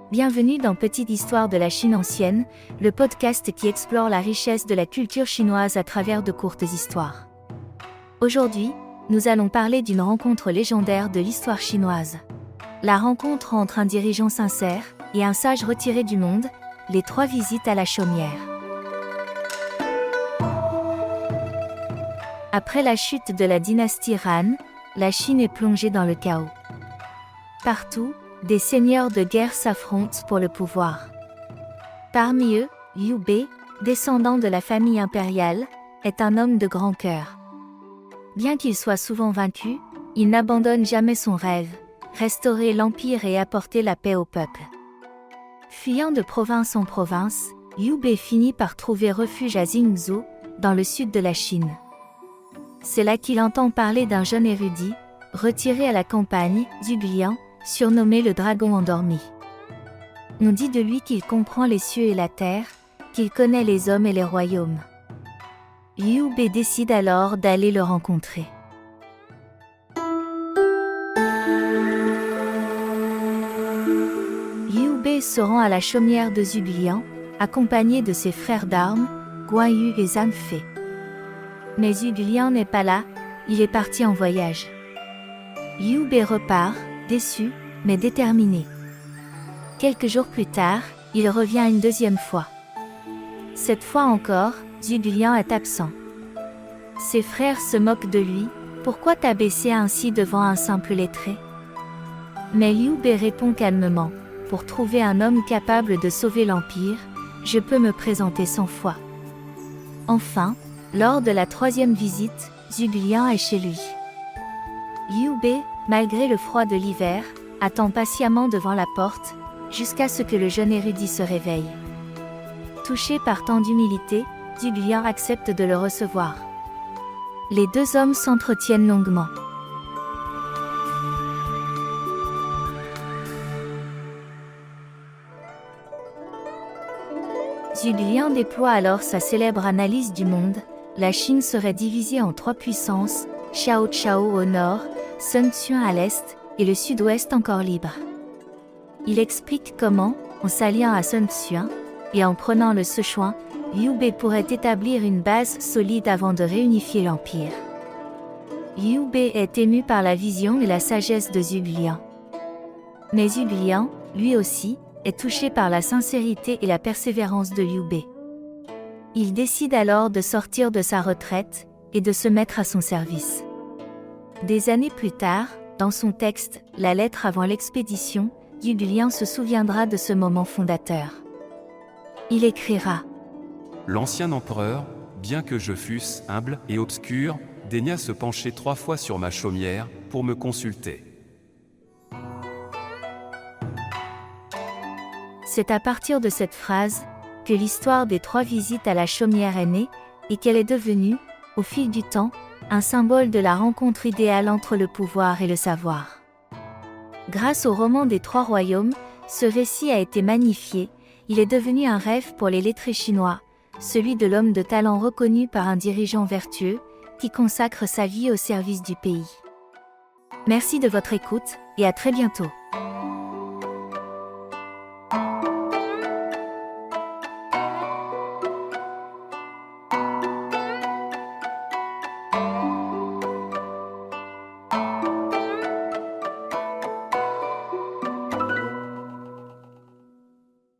Bienvenue dans Petite Histoire de la Chine ancienne, le podcast qui explore la richesse de la culture chinoise à travers de courtes histoires. Aujourd'hui, nous allons parler d'une rencontre légendaire de l'histoire chinoise. La rencontre entre un dirigeant sincère et un sage retiré du monde, les 3 visites à la chaumière. Après la chute de la dynastie Han, la Chine est plongée dans le chaos. Partout, des seigneurs de guerre s'affrontent pour le pouvoir. Parmi eux, Liu Bei, descendant de la famille impériale, est un homme de grand cœur. Bien qu'il soit souvent vaincu, il n'abandonne jamais son rêve, restaurer l'empire et apporter la paix au peuple. Fuyant de province en province, Liu Bei finit par trouver refuge à Jingzhou, dans le sud de la Chine. C'est là qu'il entend parler d'un jeune érudit, retiré à la campagne, Zhuge Liang, surnommé le dragon endormi. On dit de lui qu'il comprend les cieux et la terre, qu'il connaît les hommes et les royaumes. Liu Bei décide alors d'aller le rencontrer. Liu Bei se rend à la chaumière de Zhuge Liang, accompagné de ses frères d'armes, Guan Yu et Zhang Fei. Mais Zhuge Liang n'est pas là, il est parti en voyage. Liu Bei repart, déçu, mais déterminé. Quelques jours plus tard, il revient une deuxième fois. Cette fois encore, Zhuge Liang est absent. Ses frères se moquent de lui, « Pourquoi t'abaisser ainsi devant un simple lettré ?» Mais Liu Bei répond calmement, « Pour trouver un homme capable de sauver l'empire, je peux me présenter 100 fois. » Enfin, lors de la 3e visite, Zhuge Liang est chez lui. Liu Bei, malgré le froid de l'hiver, attend patiemment devant la porte, jusqu'à ce que le jeune érudit se réveille. Touché par tant d'humilité, Zhuge Liang accepte de le recevoir. Les 2 hommes s'entretiennent longuement. Zhuge Liang déploie alors sa célèbre analyse du monde. La Chine serait divisée en 3 puissances, Xiao Chao au nord, Sun Quan à l'est, et le sud-ouest encore libre. Il explique comment, en s'alliant à Sun Quan, et en prenant le Sichuan, Liu Bei pourrait établir une base solide avant de réunifier l'empire. Liu Bei est ému par la vision et la sagesse de Zhuge Liang. Mais Zhuge Liang, lui aussi, est touché par la sincérité et la persévérance de Liu Bei. Il décide alors de sortir de sa retraite, et de se mettre à son service. Des années plus tard, dans son texte « La lettre avant l'expédition », Zhuge Liang se souviendra de ce moment fondateur. Il écrira « L'ancien empereur, bien que je fusse humble et obscur, daigna se pencher 3 fois sur ma chaumière pour me consulter. » C'est à partir de cette phrase que l'histoire des 3 visites à la chaumière est née et qu'elle est devenue, au fil du temps, un symbole de la rencontre idéale entre le pouvoir et le savoir. Grâce au roman des 3 royaumes, ce récit a été magnifié, il est devenu un rêve pour les lettrés chinois, celui de l'homme de talent reconnu par un dirigeant vertueux, qui consacre sa vie au service du pays. Merci de votre écoute, et à très bientôt.